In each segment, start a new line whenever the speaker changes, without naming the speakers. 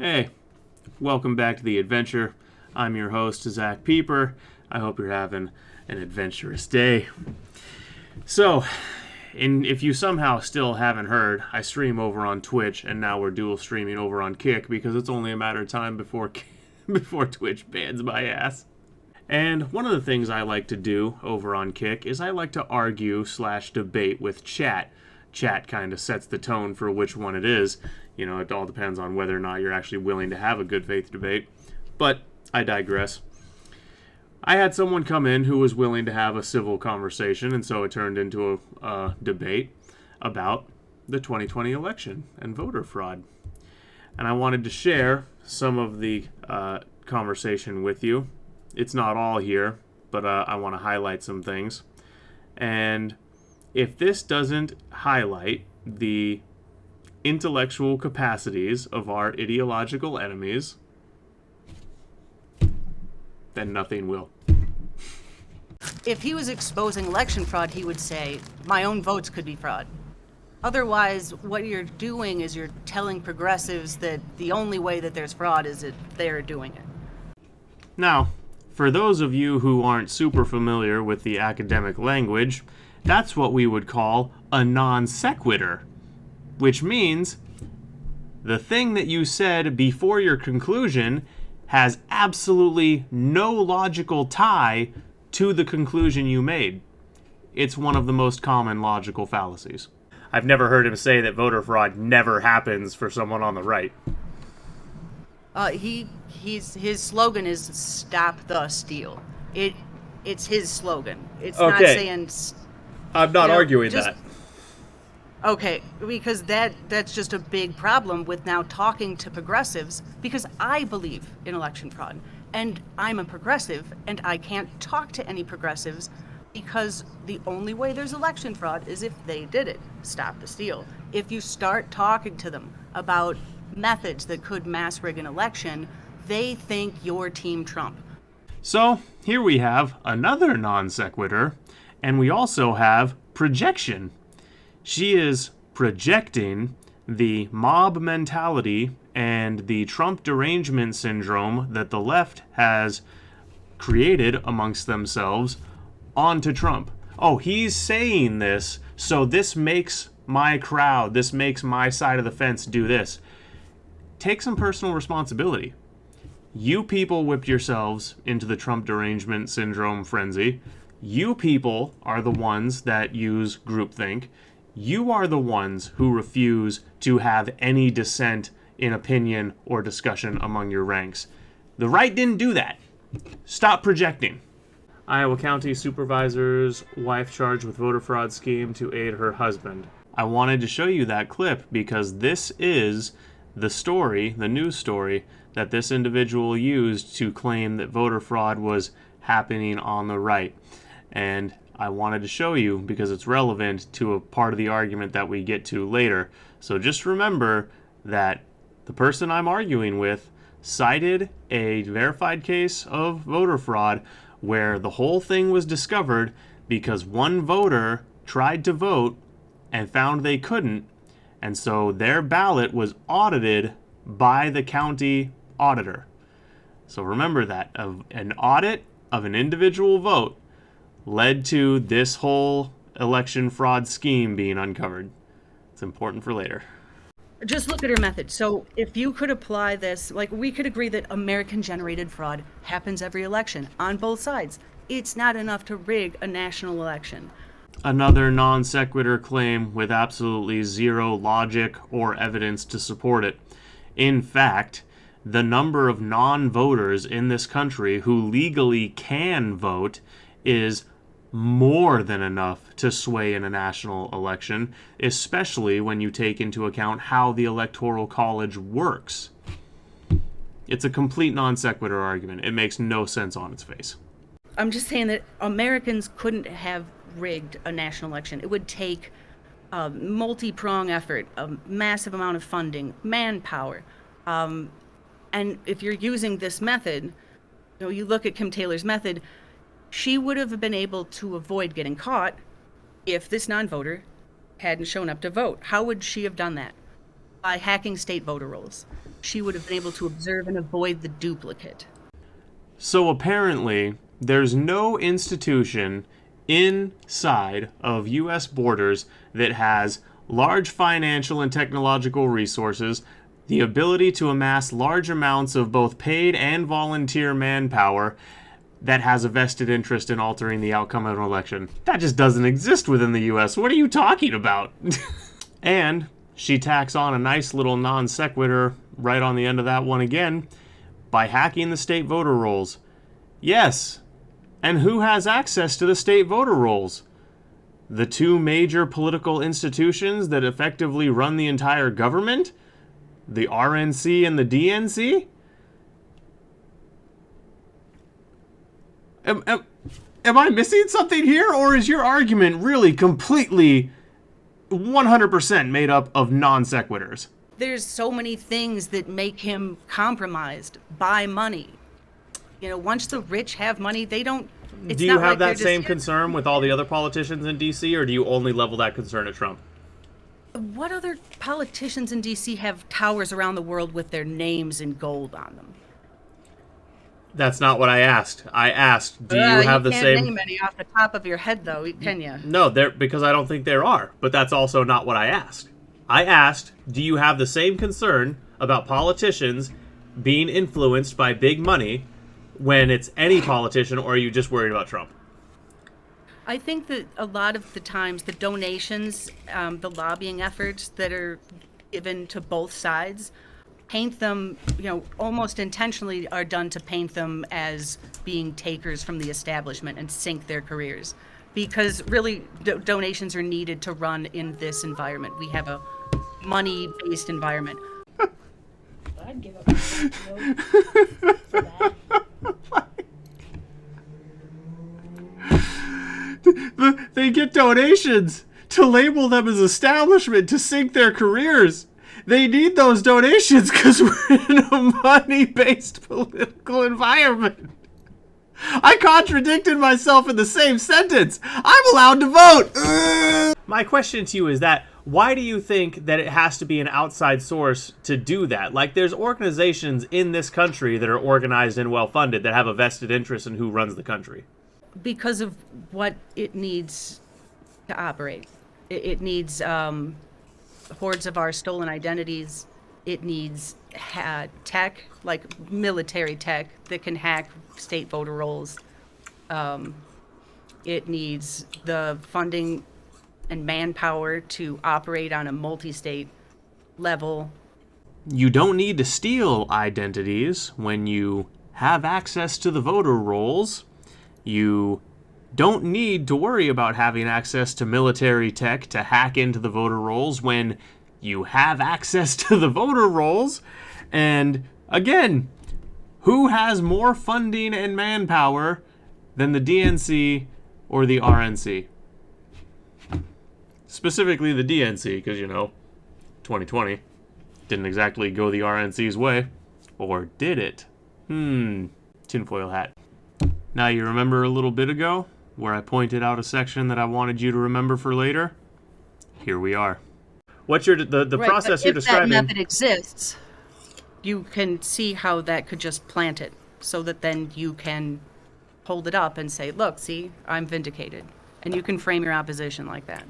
Hey, welcome back to the adventure. I'm your host, Zach Pieper. I hope you're having an adventurous day. So, if you somehow still haven't heard, I stream over on Twitch, and now we're dual streaming over on Kick because it's only a matter of time before Twitch bans my ass. And one of the things I like to do over on Kick is I like to argue/debate with chat. Chat kind of sets the tone for which one it is. You know, it all depends on whether or not you're actually willing to have a good faith debate. But I digress. I had someone come in who was willing to have a civil conversation, and so it turned into a debate about the 2020 election and voter fraud. And I wanted to share some of the conversation with you. It's not all here, but I want to highlight some things. And if this doesn't highlight the intellectual capacities of our ideological enemies, then nothing will.
If he was exposing election fraud, he would say, my own votes could be fraud. Otherwise, what you're doing is you're telling progressives that the only way that there's fraud is that they're doing it.
Now, for those of you who aren't super familiar with the academic language, that's what we would call a non sequitur, which means the thing that you said before your conclusion has absolutely no logical tie to the conclusion you made. It's one of the most common logical fallacies. I've never heard him say that voter fraud never happens for someone on the right.
His slogan is "Stop the Steal." It's his slogan. It's
Okay.
not saying.
I'm not arguing that.
Okay, because that's just a big problem with now talking to progressives, because I believe in election fraud, and I'm a progressive, and I can't talk to any progressives because the only way there's election fraud is if they did it. Stop the steal. If you start talking to them about methods that could mass rig an election, they think you're Team Trump.
So, here we have another non sequitur, and we also have projection. She is projecting the mob mentality and the Trump derangement syndrome that the left has created amongst themselves onto Trump. Oh, he's saying this, so this makes my crowd, this makes my side of the fence do this. Take some personal responsibility. You people whipped yourselves into the Trump derangement syndrome frenzy. You people are the ones that use groupthink. You are the ones who refuse to have any dissent in opinion or discussion among your ranks. The right didn't do that. Stop projecting. Iowa County Supervisor's wife charged with voter fraud scheme to aid her husband. I wanted to show you that clip because this is the story, the news story, that this individual used to claim that voter fraud was happening on the right. And I wanted to show you because it's relevant to a part of the argument that we get to later. So just remember that the person I'm arguing with cited a verified case of voter fraud where the whole thing was discovered because one voter tried to vote and found they couldn't, and so their ballot was audited by the county auditor. So remember that an audit of an individual vote led to this whole election fraud scheme being uncovered. It's important for later.
Just look at her method. So if you could apply this, like we could agree that American-generated fraud happens every election on both sides. It's not enough to rig a national election.
Another non sequitur claim with absolutely zero logic or evidence to support it. In fact, the number of non-voters in this country who legally can vote is more than enough to sway in a national election, especially when you take into account how the Electoral College works. It's a complete non sequitur argument. It makes no sense on its face.
I'm just saying that Americans couldn't have rigged a national election. It would take a multi-pronged effort, a massive amount of funding, manpower. And if you're using this method, you look at Kim Taylor's method, she would have been able to avoid getting caught if this non-voter hadn't shown up to vote. How would she have done that? By hacking state voter rolls, she would have been able to observe and avoid the duplicate.
So apparently, there's no institution inside of U.S. borders that has large financial and technological resources, the ability to amass large amounts of both paid and volunteer manpower, that has a vested interest in altering the outcome of an election. That just doesn't exist within the U.S. What are you talking about? And she tacks on a nice little non sequitur right on the end of that one again by hacking the state voter rolls. Yes. And who has access to the state voter rolls? The two major political institutions that effectively run the entire government? The RNC and the DNC? Am I missing something here, or is your argument really completely 100% made up of non sequiturs?
There's so many things that make him compromised by money. You know, once the rich have money, they don't...
Do you have that same concern with all the other politicians in D.C., or do you only level that concern at Trump?
What other politicians in D.C. have towers around the world with their names in gold on them?
That's not what I asked. I asked, do you have the same... You
can't name any off the top of your head, though, can you?
No, because I don't think there are. But that's also not what I asked. I asked, do you have the same concern about politicians being influenced by big money when it's any politician, or are you just worried about Trump?
I think that a lot of the times the donations, the lobbying efforts that are given to both sides paint them, almost intentionally are done to paint them as being takers from the establishment and sink their careers. Because really, donations are needed to run in this environment. We have a money-based environment.
I'd give up my vote for that.
They get donations to label them as establishment to sink their careers. They need those donations because we're in a money-based political environment. I contradicted myself in the same sentence. I'm allowed to vote. My question to you is that, why do you think that it has to be an outside source to do that? Like, there's organizations in this country that are organized and well-funded that have a vested interest in who runs the country.
Because of what it needs to operate. It needs hordes of our stolen identities. It needs tech, like military tech, that can hack state voter rolls. It needs the funding and manpower to operate on a multi-state level.
You don't need to steal identities when you have access to the voter rolls. You don't need to worry about having access to military tech to hack into the voter rolls when you have access to the voter rolls. And again, who has more funding and manpower than the DNC or the RNC? Specifically the DNC, because, 2020 didn't exactly go the RNC's way. Or did it? Tinfoil hat. Now, you remember a little bit ago where I pointed out a section that I wanted you to remember for later? Here we are. What's the
Right,
process you're describing?
If that method exists, you can see how that could just plant it, so that then you can hold it up and say, look, see, I'm vindicated. And you can frame your opposition like that.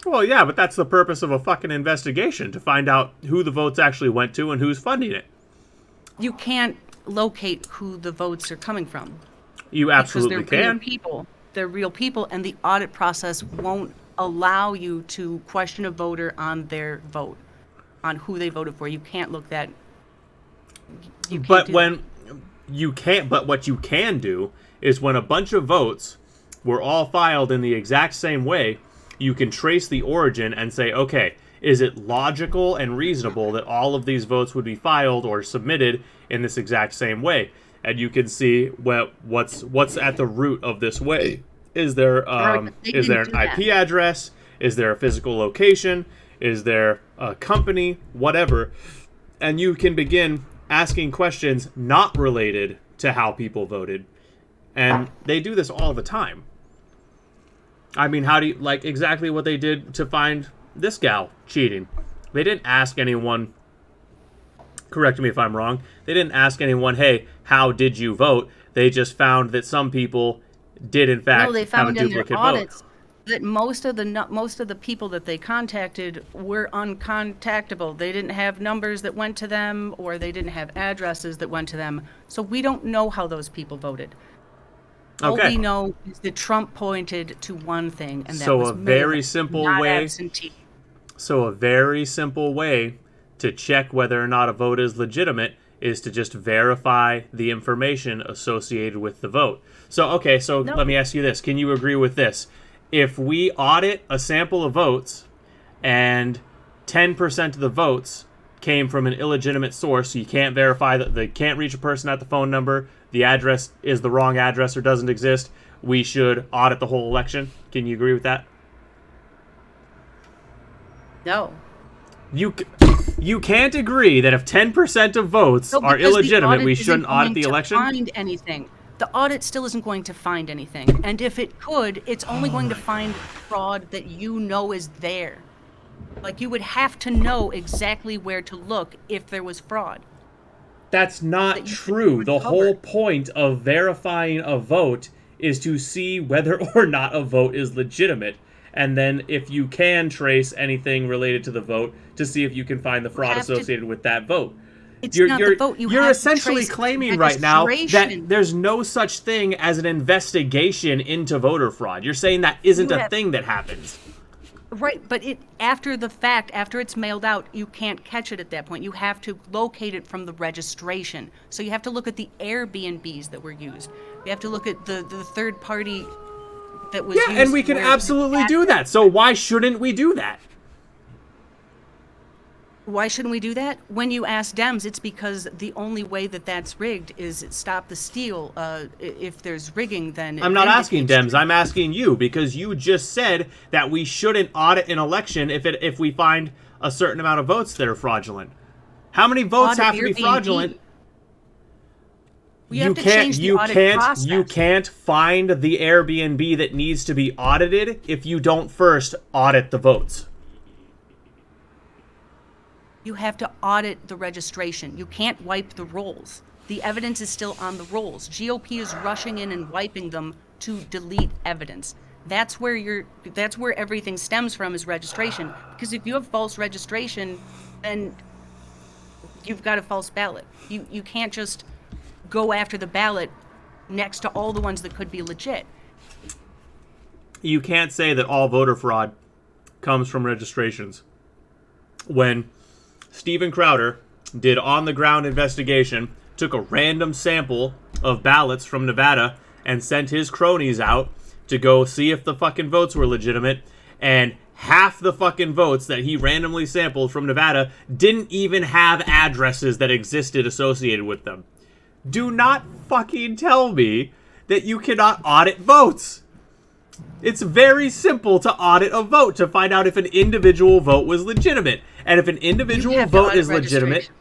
Well, yeah, but that's the purpose of a fucking investigation, to find out who the votes actually went to and who's funding it.
You can't locate who the votes are coming from.
You absolutely
because they're
can.
Real people. They're real people, and the audit process won't allow you to question a voter on their vote, on who they voted for. You can't look that.
But what you can do is, when a bunch of votes were all filed in the exact same way, you can trace the origin and say, okay, is it logical and reasonable that all of these votes would be filed or submitted in this exact same way? And you can see what's at the root of this way. Is there an IP address? Is there a physical location? Is there a company? Whatever. And you can begin asking questions not related to how people voted. And they do this all the time. I mean, how do you, like, exactly what they did to find this gal cheating? They didn't ask anyone, correct me if I'm wrong, they didn't ask anyone, hey, how did you vote? They just found that some people did in fact
No, they
have a
found in their
duplicate vote.
audits that most of the people that they contacted were uncontactable. They didn't have numbers that went to them, or they didn't have addresses that went to them. So we don't know how those people voted. All
Okay.
we know is that Trump pointed to one thing, and that
So
was
a very
mail-in,
simple
not
way-
absentee.
So a very simple way to check whether or not a vote is legitimate is to just verify the information associated with the vote. So, okay, so
No.
let me ask you this. Can you agree with this? If we audit a sample of votes and 10% of the votes came from an illegitimate source, so you can't verify that they can't reach a person at the phone number, the address is the wrong address or doesn't exist, we should audit the whole election. Can you agree with that?
No.
You can't agree that if 10% of votes
No,
are
because the
illegitimate,
audit
we
isn't
shouldn't audit
going
the
to
election?
Find anything. The audit still isn't going to find anything, and if it could, it's only going to find fraud that you know is there. Like, you would have to know exactly where to look if there was fraud.
That's not
that you
true.
could
The
recover.
whole point of verifying a vote is to see whether or not a vote is legitimate. And then if you can trace anything related to the vote, to see if you can find the fraud
have to-
associated with that vote.
It's not the vote. You
You're
have to
essentially
trace
claiming right now that
registration.
there's no such thing as an investigation into voter fraud. You're saying that isn't
You
a
have-
thing that happens.
Right, but after the fact, after it's mailed out, you can't catch it at that point. You have to locate it from the registration. So you have to look at the Airbnbs that were used. You have to look at the third party that was used.
Yeah, and we can
where-
absolutely do that. So why shouldn't we do that?
Why shouldn't we do that? When you ask Dems, it's because the only way that that's rigged is stop the steal. If there's rigging, then...
I'm not asking Dems. I'm asking you because you just said that we shouldn't audit an election if we find a certain amount of votes that are fraudulent. How many votes
Audit
have to be
Airbnb.
fraudulent?
We have to change the audit process.
You can't find the Airbnb that needs to be audited if you don't first audit the votes.
You have to audit the registration. You can't wipe the rolls. The evidence is still on the rolls. GOP is rushing in and wiping them to delete evidence. That's where everything stems from, is registration. Because if you have false registration, then you've got a false ballot. You can't just go after the ballot next to all the ones that could be legit.
You can't say that all voter fraud comes from registrations. When Steven Crowder did on-the-ground investigation, took a random sample of ballots from Nevada and sent his cronies out to go see if the fucking votes were legitimate, and half the fucking votes that he randomly sampled from Nevada didn't even have addresses that existed associated with them. Do not fucking tell me that you cannot audit votes. It's very simple to audit a vote to find out if an individual vote was legitimate. And if an individual
You have to
vote
audit
is legitimate,
registration.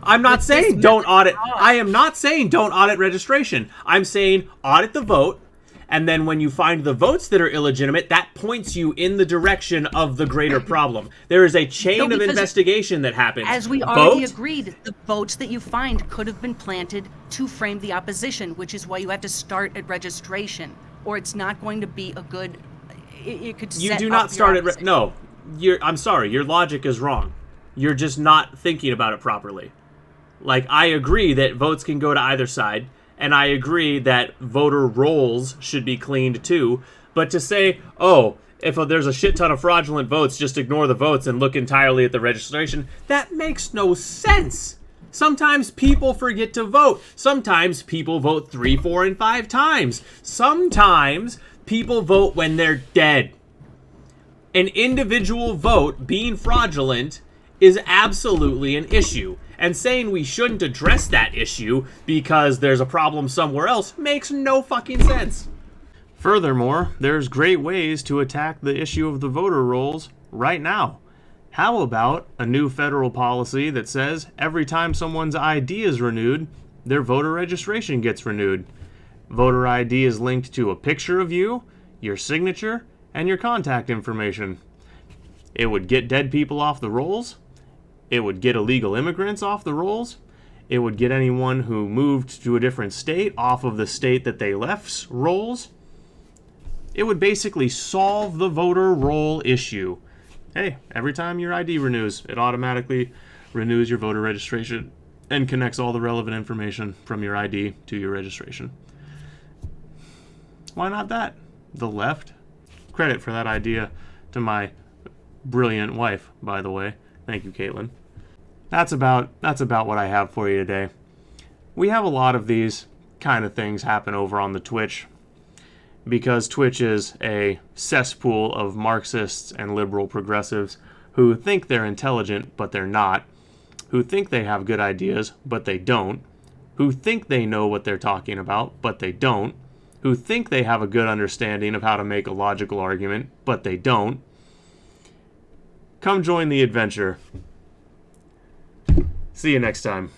I'm not
With
saying
this
don't audit.
fraud.
I am not saying don't audit registration. I'm saying audit the vote, and then when you find the votes that are illegitimate, that points you in the direction of the greater problem. There is a chain
No,
of
because
investigation that happens.
As we already
Vote,
agreed, the votes that you find could have been planted to frame the opposition, which is why you have to start at registration, or it's not going to be a good. It could.
You
set
do
up
not
your
start at
opposition.
no. I'm sorry. Your logic is wrong. You're just not thinking about it properly. Like, I agree that votes can go to either side, and I agree that voter rolls should be cleaned too. But to say, oh, if there's a shit ton of fraudulent votes, just ignore the votes and look entirely at the registration, that makes no sense. Sometimes people forget to vote. Sometimes people vote 3, 4, and 5 times. Sometimes people vote when they're dead. An individual vote being fraudulent is absolutely an issue. And saying we shouldn't address that issue because there's a problem somewhere else makes no fucking sense. Furthermore, there's great ways to attack the issue of the voter rolls right now. How about a new federal policy that says every time someone's ID is renewed, their voter registration gets renewed? Voter ID is linked to a picture of you, your signature, and your contact information. It would get dead people off the rolls. It would get illegal immigrants off the rolls. It would get anyone who moved to a different state off of the state that they left's rolls. It would basically solve the voter roll issue. Hey, every time your ID renews, it automatically renews your voter registration and connects all the relevant information from your ID to your registration. Why not that? The left. Credit for that idea to my brilliant wife, by the way. Thank you, Caitlin. That's about what I have for you today. We have a lot of these kind of things happen over on the Twitch, because Twitch is a cesspool of Marxists and liberal progressives who think they're intelligent, but they're not, who think they have good ideas, but they don't, who think they know what they're talking about, but they don't, who think they have a good understanding of how to make a logical argument, but they don't. Come join the adventure. See you next time.